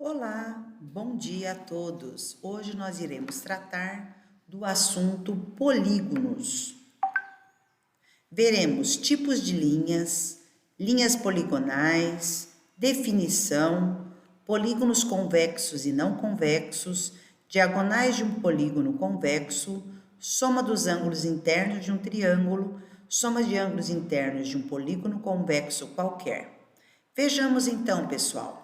Olá, bom dia a todos. Hoje nós iremos tratar do assunto polígonos. Veremos tipos de linhas, linhas poligonais, definição, polígonos convexos e não convexos, diagonais de um polígono convexo, soma dos ângulos internos de um triângulo, soma de ângulos internos de um polígono convexo qualquer. Vejamos então, pessoal.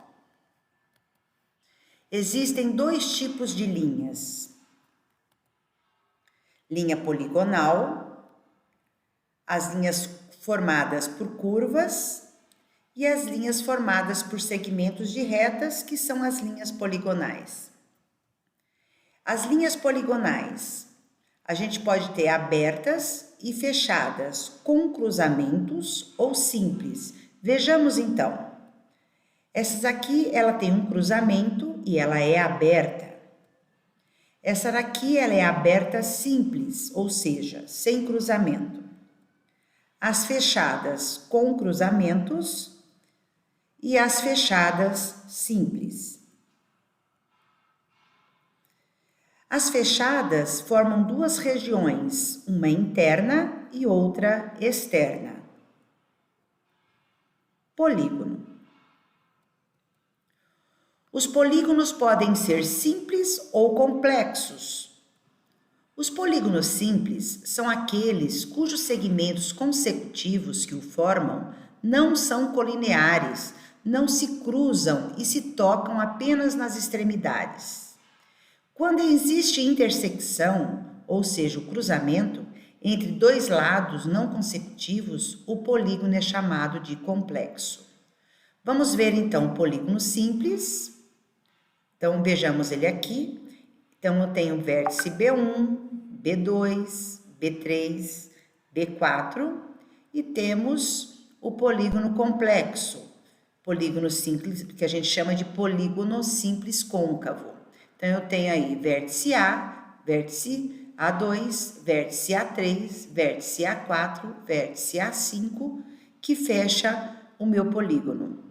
Existem dois tipos de linhas: linha poligonal, as linhas formadas por curvas, e as linhas formadas por segmentos de retas, que são as linhas poligonais. As linhas poligonais, a gente pode ter abertas e fechadas, com cruzamentos ou simples. Vejamos então. Essas aqui, ela tem um cruzamento e ela é aberta. Essa daqui, ela é aberta simples, ou seja, sem cruzamento. As fechadas com cruzamentos e as fechadas simples. As fechadas formam duas regiões, uma interna e outra externa. Polígono. Os polígonos podem ser simples ou complexos. Os polígonos simples são aqueles cujos segmentos consecutivos que o formam não são colineares, não se cruzam e se tocam apenas nas extremidades. Quando existe intersecção, ou seja, o cruzamento, entre dois lados não consecutivos, o polígono é chamado de complexo. Vamos ver então o polígono simples. Então, vejamos ele aqui. Então, eu tenho o vértice B1, B2, B3, B4 e temos o polígono complexo, polígono simples, que a gente chama de polígono simples côncavo. Então, eu tenho aí vértice A, vértice A2, vértice A3, vértice A4, vértice A5, que fecha o meu polígono.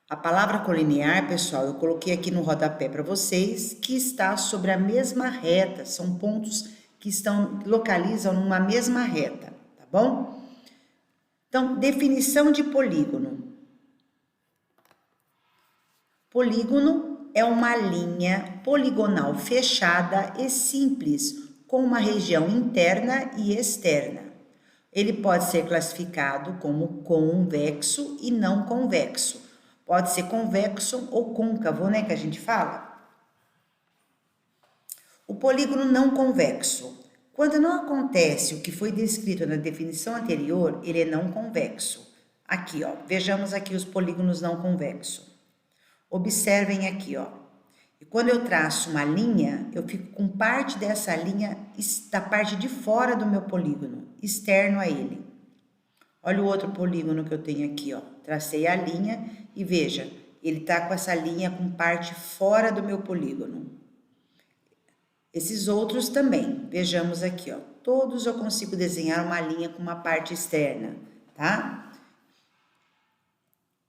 A palavra colinear, pessoal, eu coloquei aqui no rodapé para vocês, que está sobre a mesma reta, são pontos que localizam numa mesma reta, tá bom? Então, definição de polígono. Polígono é uma linha poligonal fechada e simples, com uma região interna e externa. Ele pode ser classificado como convexo e não convexo. Pode ser convexo ou côncavo, né, que a gente fala. O polígono não convexo. Quando não acontece o que foi descrito na definição anterior, ele é não convexo. Aqui, ó, vejamos aqui os polígonos não convexos. Observem aqui, ó. E quando eu traço uma linha, eu fico com parte dessa linha da parte de fora do meu polígono, externo a ele. Olha o outro polígono que eu tenho aqui, ó. Tracei a linha e veja, ele tá com essa linha com parte fora do meu polígono. Esses outros também, vejamos aqui, ó. Todos eu consigo desenhar uma linha com uma parte externa, tá?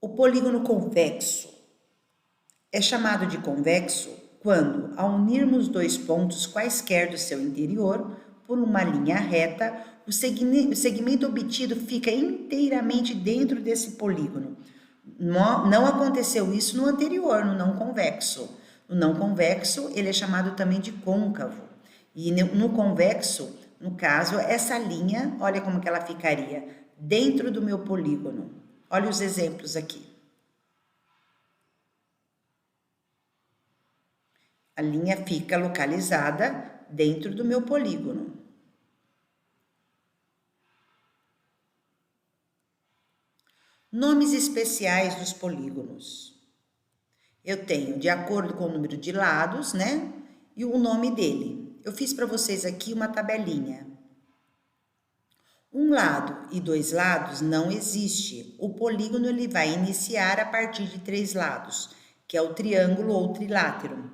O polígono convexo é chamado de convexo quando, ao unirmos dois pontos quaisquer do seu interior, por uma linha reta, o segmento obtido fica inteiramente dentro desse polígono. Não aconteceu isso no anterior, no não convexo. No não convexo, ele é chamado também de côncavo. E no convexo, no caso, essa linha, olha como que ela ficaria dentro do meu polígono. Olha os exemplos aqui. A linha fica localizada dentro do meu polígono. Nomes especiais dos polígonos. Eu tenho de acordo com o número de lados, né? E o nome dele. Eu fiz para vocês aqui uma tabelinha. Um lado e dois lados não existe. O polígono ele vai iniciar a partir de 3 lados, que é o triângulo ou trilátero.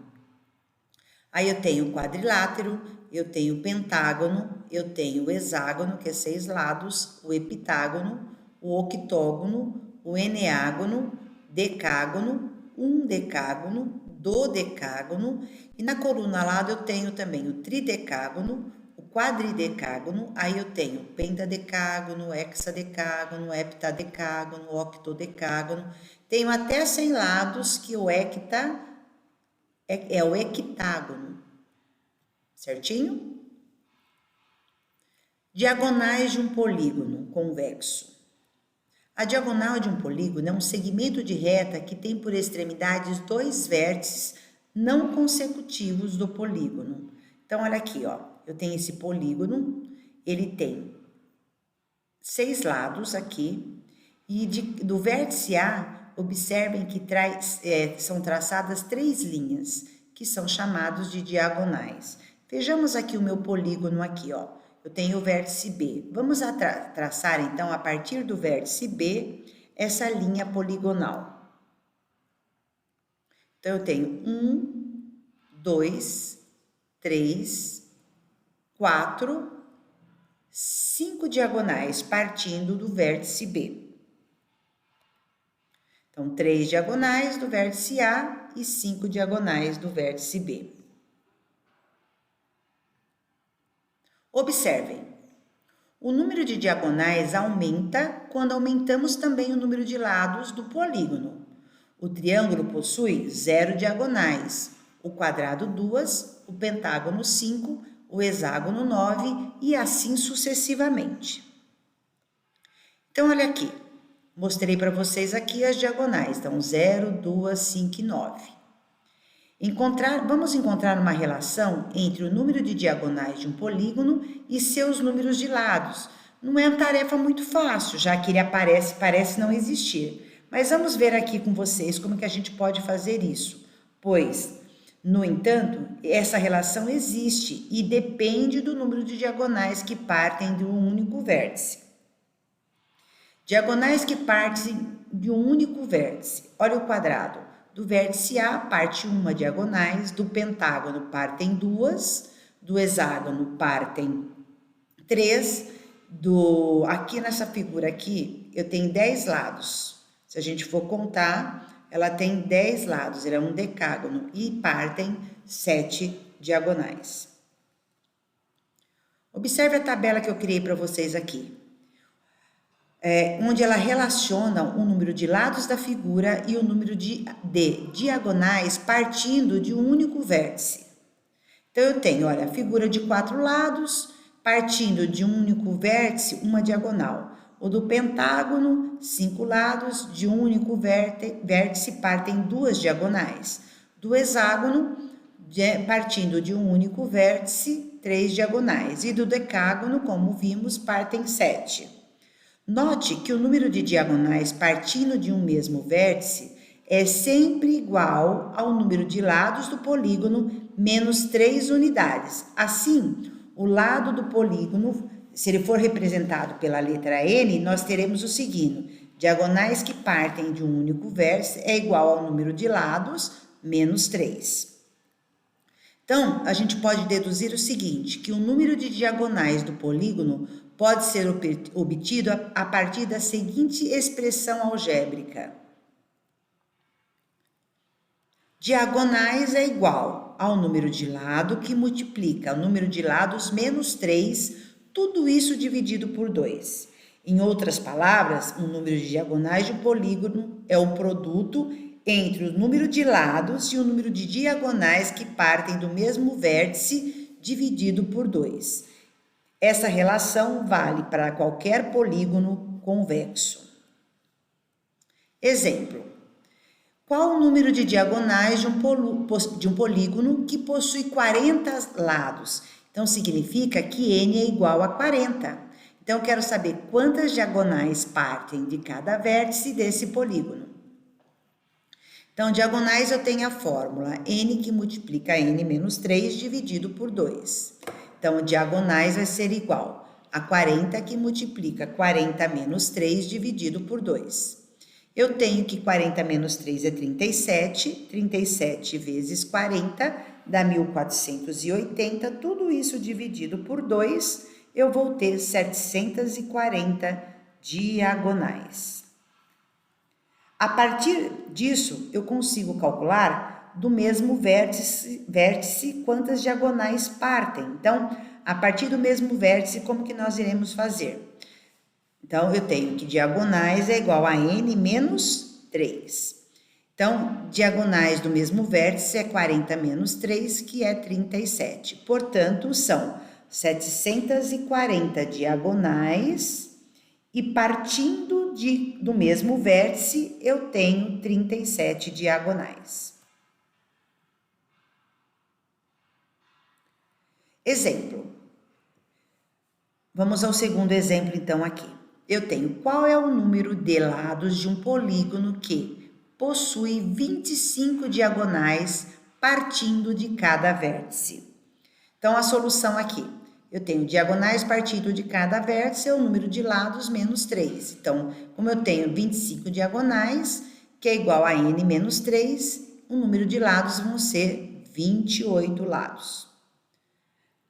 Aí eu tenho o quadrilátero, eu tenho o pentágono, eu tenho o hexágono, que é 6 lados, o heptágono, o octógono, o eneágono, decágono, um decágono, dodecágono, e na coluna ao lado eu tenho também o tridecágono, o quadridecágono, aí eu tenho pentadecágono, hexadecágono, heptadecágono, octodecágono, tenho até 100 lados que o hecta é o hectágono, certinho? Diagonais de um polígono convexo. A diagonal de um polígono é um segmento de reta que tem por extremidades dois vértices não consecutivos do polígono. Então, olha aqui, ó, eu tenho esse polígono, ele tem 6 lados aqui, e do vértice A, observem que são traçadas 3 linhas, que são chamados de diagonais. Vejamos aqui o meu polígono aqui, ó. Eu tenho o vértice B. Vamos traçar, então, a partir do vértice B, essa linha poligonal. Então, eu tenho 1, 2, 3, 4, 5 diagonais partindo do vértice B. Então, 3 diagonais do vértice A e 5 diagonais do vértice B. Observem, o número de diagonais aumenta quando aumentamos também o número de lados do polígono. O triângulo possui 0 diagonais, o quadrado 2, o pentágono 5, o hexágono 9 e assim sucessivamente. Então, olha aqui, mostrei para vocês aqui as diagonais, então 0, 2, 5 e 9. Vamos encontrar uma relação entre o número de diagonais de um polígono e seus números de lados. Não é uma tarefa muito fácil, já que ele parece não existir. Mas vamos ver aqui com vocês como que a gente pode fazer isso. Pois, no entanto, essa relação existe e depende do número de diagonais que partem de um único vértice. Diagonais que partem de um único vértice. Olha o quadrado. Do vértice A parte 1 diagonais, do pentágono partem 2, do hexágono partem 3, aqui nessa figura aqui eu tenho 10 lados. Se a gente for contar, ela tem 10 lados, ela é um decágono e partem 7 diagonais. Observe a tabela que eu criei para vocês aqui. Onde ela relaciona o número de lados da figura e o número de diagonais partindo de um único vértice. Então, eu tenho, olha, a figura de 4 lados, partindo de um único vértice, uma diagonal. O do pentágono, 5 lados, de um único vértice partem 2 diagonais. Do hexágono, partindo de um único vértice, 3 diagonais. E do decágono, como vimos, partem 7. Note que o número de diagonais partindo de um mesmo vértice é sempre igual ao número de lados do polígono menos 3 unidades. Assim, o lado do polígono, se ele for representado pela letra N, nós teremos o seguinte: diagonais que partem de um único vértice é igual ao número de lados menos 3. Então, a gente pode deduzir o seguinte, que o número de diagonais do polígono pode ser obtido a partir da seguinte expressão algébrica. Diagonais é igual ao número de lado que multiplica o número de lados menos 3, tudo isso dividido por 2. Em outras palavras, o número de diagonais de um polígono é o produto entre o número de lados e o número de diagonais que partem do mesmo vértice dividido por 2. Essa relação vale para qualquer polígono convexo. Exemplo: qual o número de diagonais de um polígono que possui 40 lados? Então, significa que n é igual a 40. Então, eu quero saber quantas diagonais partem de cada vértice desse polígono. Então, diagonais eu tenho a fórmula n que multiplica n menos 3 dividido por 2. Então, diagonais vai ser igual a 40 que multiplica 40 menos 3 dividido por 2. Eu tenho que 40 menos 3 é 37, 37 vezes 40 dá 1480, tudo isso dividido por 2, eu vou ter 740 diagonais. A partir disso, eu consigo calcular do mesmo vértice quantas diagonais partem. Então, a partir do mesmo vértice, como que nós iremos fazer? Então, eu tenho que diagonais é igual a n menos 3. Então, diagonais do mesmo vértice é 40 menos 3, que é 37. Portanto, são 740 diagonais e partindo do mesmo vértice, eu tenho 37 diagonais. Exemplo. Vamos ao segundo exemplo, então, aqui. Eu tenho qual é o número de lados de um polígono que possui 25 diagonais partindo de cada vértice. Então, a solução aqui. Eu tenho diagonais partindo de cada vértice, é o número de lados menos 3. Então, como eu tenho 25 diagonais, que é igual a n menos 3, o número de lados vão ser 28 lados.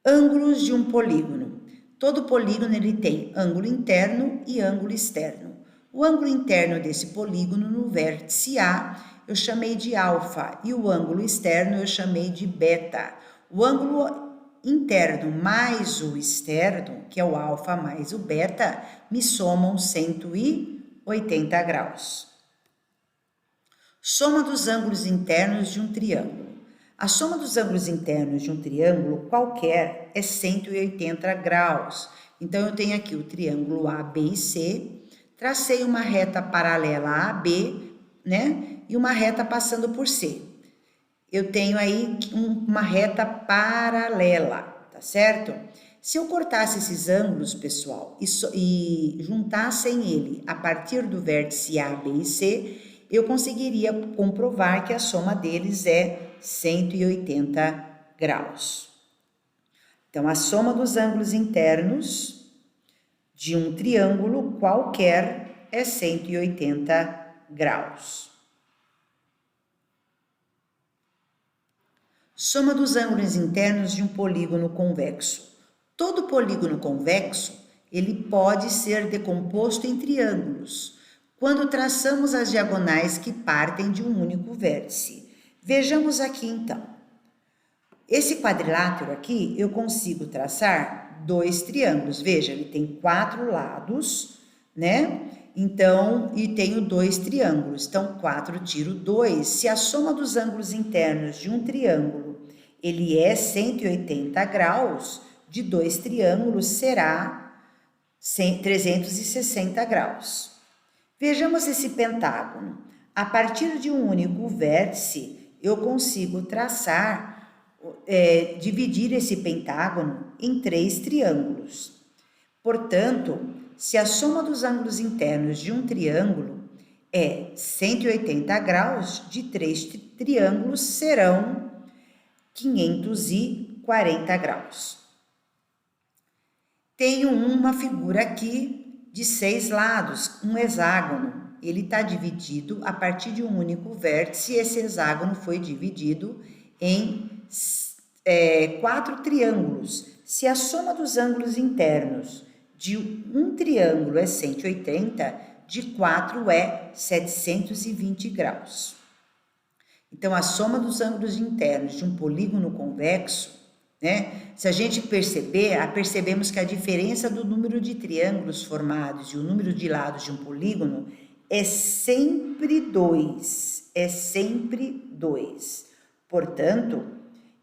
Ângulos de um polígono. Todo polígono ele tem ângulo interno e ângulo externo. O ângulo interno desse polígono no vértice A eu chamei de alfa e o ângulo externo eu chamei de beta. O ângulo interno mais o externo, que é o alfa mais o beta, me somam 180 graus. Soma dos ângulos internos de um triângulo. A soma dos ângulos internos de um triângulo qualquer é 180 graus. Então, eu tenho aqui o triângulo A, B e C, tracei uma reta paralela a AB, né? E uma reta passando por C. Eu tenho aí uma reta paralela, tá certo? Se eu cortasse esses ângulos, pessoal, e juntassem ele a partir do vértice A, B e C, eu conseguiria comprovar que a soma deles é 180 graus. Então, a soma dos ângulos internos de um triângulo qualquer é 180 graus. Soma dos ângulos internos de um polígono convexo. Todo polígono convexo, ele pode ser decomposto em triângulos, quando traçamos as diagonais que partem de um único vértice. Vejamos aqui, então. Esse quadrilátero aqui, eu consigo traçar dois triângulos. Veja, ele tem 4 lados, né? Então, e tenho 2 triângulos. Então, 4 tiro 2. Se a soma dos ângulos internos de um triângulo, ele é 180 graus, de 2 triângulos será 360 graus. Vejamos esse pentágono. A partir de um único vértice, eu consigo traçar, dividir esse pentágono em 3 triângulos. Portanto, se a soma dos ângulos internos de um triângulo é 180 graus, de 3 triângulos serão 540 graus. Tenho uma figura aqui de 6 lados, um hexágono. Ele está dividido a partir de um único vértice, e esse hexágono foi dividido em 4 triângulos. Se a soma dos ângulos internos de um triângulo é 180, de 4 é 720 graus. Então, a soma dos ângulos internos de um polígono convexo, né? Se a gente percebemos que a diferença do número de triângulos formados e o número de lados de um polígono é sempre 2, Portanto,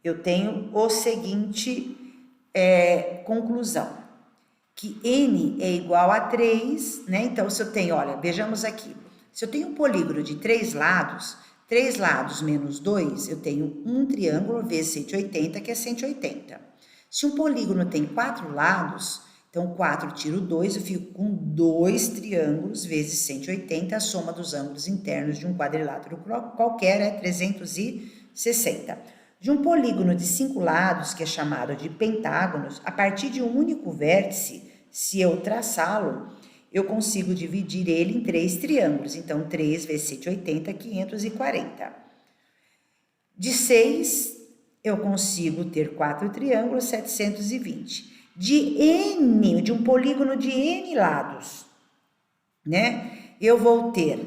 eu tenho o seguinte conclusão, que n é igual a 3, né? Então, se eu tenho, olha, vejamos aqui, se eu tenho um polígono de 3 lados menos 2, eu tenho um triângulo vezes 180, que é 180. Se um polígono tem 4 lados, então 4 tiro 2, eu fico com 2 triângulos vezes 180, a soma dos ângulos internos de um quadrilátero qualquer é 360. De um polígono de 5 lados, que é chamado de pentágonos, a partir de um único vértice, se eu traçá-lo, eu consigo dividir ele em 3 triângulos. Então, 3 vezes 180, 540. De 6, eu consigo ter 4 triângulos, 720. De um polígono de n lados, né? Eu vou ter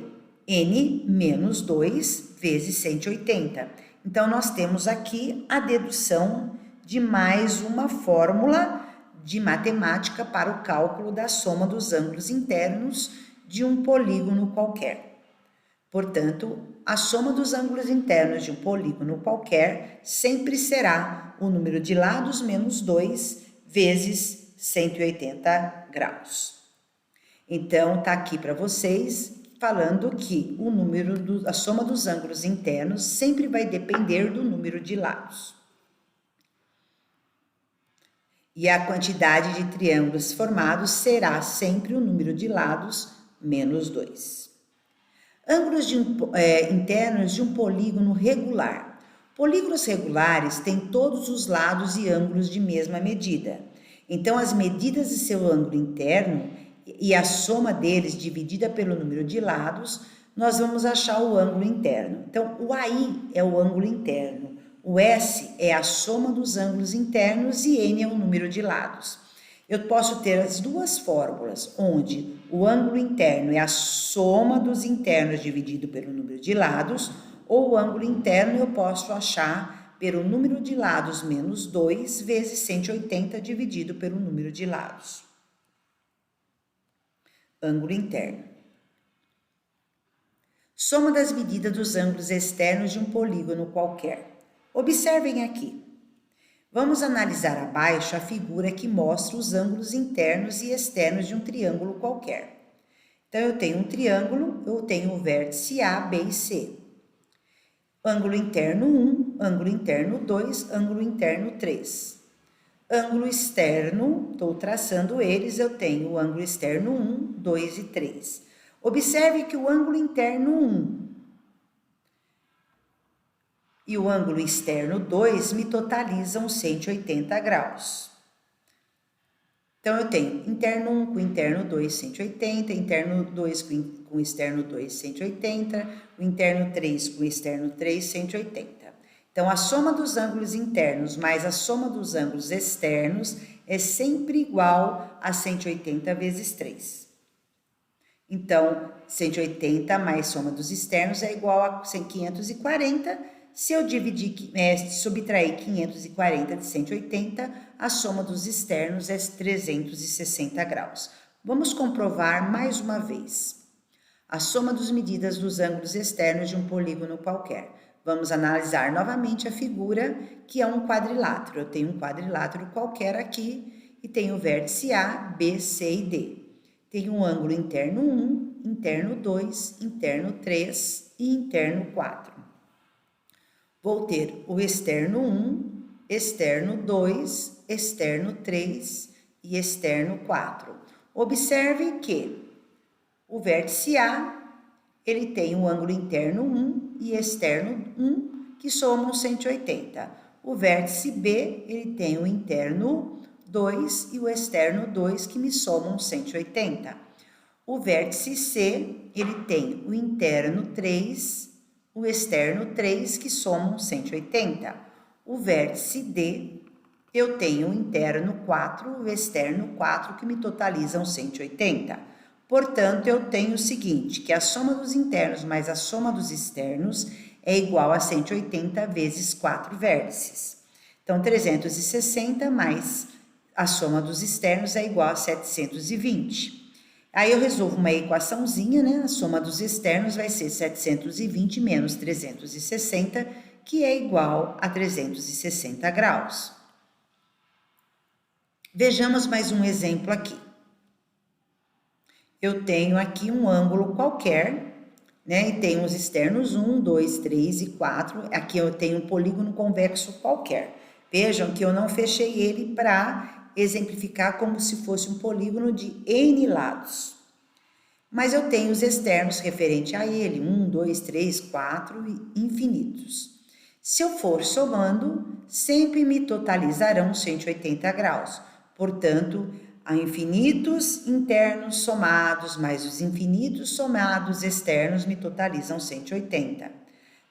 n menos 2 vezes 180. Então, nós temos aqui a dedução de mais uma fórmula de matemática para o cálculo da soma dos ângulos internos de um polígono qualquer. Portanto, a soma dos ângulos internos de um polígono qualquer sempre será o número de lados menos 2 vezes 180 graus. Então, tá aqui para vocês falando que a soma dos ângulos internos sempre vai depender do número de lados. E a quantidade de triângulos formados será sempre o número de lados menos 2. Ângulos internos de um polígono regular. Polígonos regulares têm todos os lados e ângulos de mesma medida. Então, as medidas de seu ângulo interno e a soma deles dividida pelo número de lados, nós vamos achar o ângulo interno. Então, o AI é o ângulo interno, o S é a soma dos ângulos internos e N é o número de lados. Eu posso ter as duas fórmulas, onde o ângulo interno é a soma dos internos dividido pelo número de lados, ou o ângulo interno eu posso achar pelo número de lados menos 2 vezes 180 dividido pelo número de lados. Ângulo interno. Soma das medidas dos ângulos externos de um polígono qualquer. Observem aqui. Vamos analisar abaixo a figura que mostra os ângulos internos e externos de um triângulo qualquer. Então, eu tenho um triângulo, eu tenho o vértice A, B e C. Ângulo interno 1, ângulo interno 2, ângulo interno 3. Ângulo externo, estou traçando eles, eu tenho o ângulo externo 1, 2 e 3. Observe que o ângulo interno 1 e o ângulo externo 2 me totalizam 180 graus. Então, eu tenho interno 1 com interno 2, 180, interno 2 com externo 2, 180, o interno 3 com externo 3, 180. Então, a soma dos ângulos internos mais a soma dos ângulos externos é sempre igual a 180 vezes 3. Então, 180 mais soma dos externos é igual a 540. Se eu subtrair 540 de 180, a soma dos externos é 360 graus. Vamos comprovar mais uma vez. A soma das medidas dos ângulos externos de um polígono qualquer. Vamos analisar novamente a figura, que é um quadrilátero. Eu tenho um quadrilátero qualquer aqui e tenho o vértice A, B, C e D. Tenho um ângulo interno 1, interno 2, interno 3 e interno 4. Vou ter o externo 1, externo 2, externo 3 e externo 4. Observe que o vértice A, ele tem o ângulo interno 1 e externo 1, que somam 180. O vértice B, ele tem o interno 2 e o externo 2, que me somam 180. O vértice C, ele tem o interno 3, o externo 3, que somam 180. O vértice D, eu tenho o interno 4 e o externo 4, que me totalizam 180. Portanto, eu tenho o seguinte, que a soma dos internos mais a soma dos externos é igual a 180 vezes 4 vértices. Então, 360 mais a soma dos externos é igual a 720. Aí eu resolvo uma equaçãozinha, né? A soma dos externos vai ser 720 menos 360, que é igual a 360 graus. Vejamos mais um exemplo aqui. Eu tenho aqui um ângulo qualquer, né? E tenho os externos 1, 2, 3 e 4. Aqui eu tenho um polígono convexo qualquer. Vejam que eu não fechei ele para exemplificar como se fosse um polígono de N lados. Mas eu tenho os externos referente a ele, 1, 2, 3, 4 e infinitos. Se eu for somando, sempre me totalizarão 180 graus. Portanto, há infinitos internos somados, mais os infinitos somados externos me totalizam 180.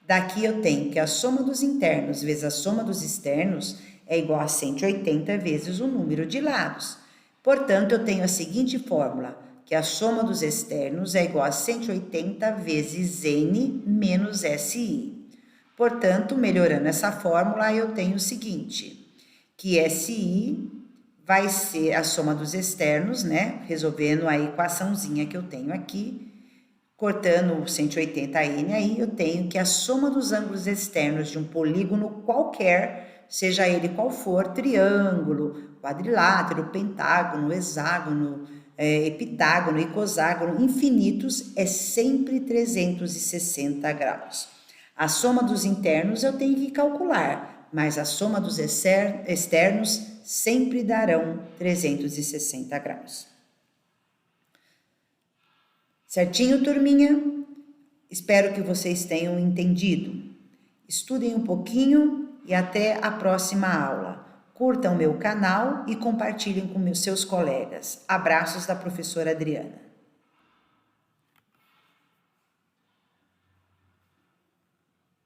Daqui eu tenho que a soma dos internos vezes a soma dos externos é igual a 180 vezes o número de lados. Portanto, eu tenho a seguinte fórmula, que a soma dos externos é igual a 180 vezes N menos SI. Portanto, melhorando essa fórmula, eu tenho o seguinte, que SI vai ser a soma dos externos, né? Resolvendo a equaçãozinha que eu tenho aqui, cortando o 180N aí, eu tenho que a soma dos ângulos externos de um polígono qualquer, seja ele qual for, triângulo, quadrilátero, pentágono, hexágono, epitágono, icoságono, infinitos, é sempre 360 graus. A soma dos internos eu tenho que calcular, mas a soma dos externos sempre darão 360 graus. Certinho, turminha? Espero que vocês tenham entendido. Estudem um pouquinho e até a próxima aula. Curtam meu canal e compartilhem com seus colegas. Abraços da professora Adriana.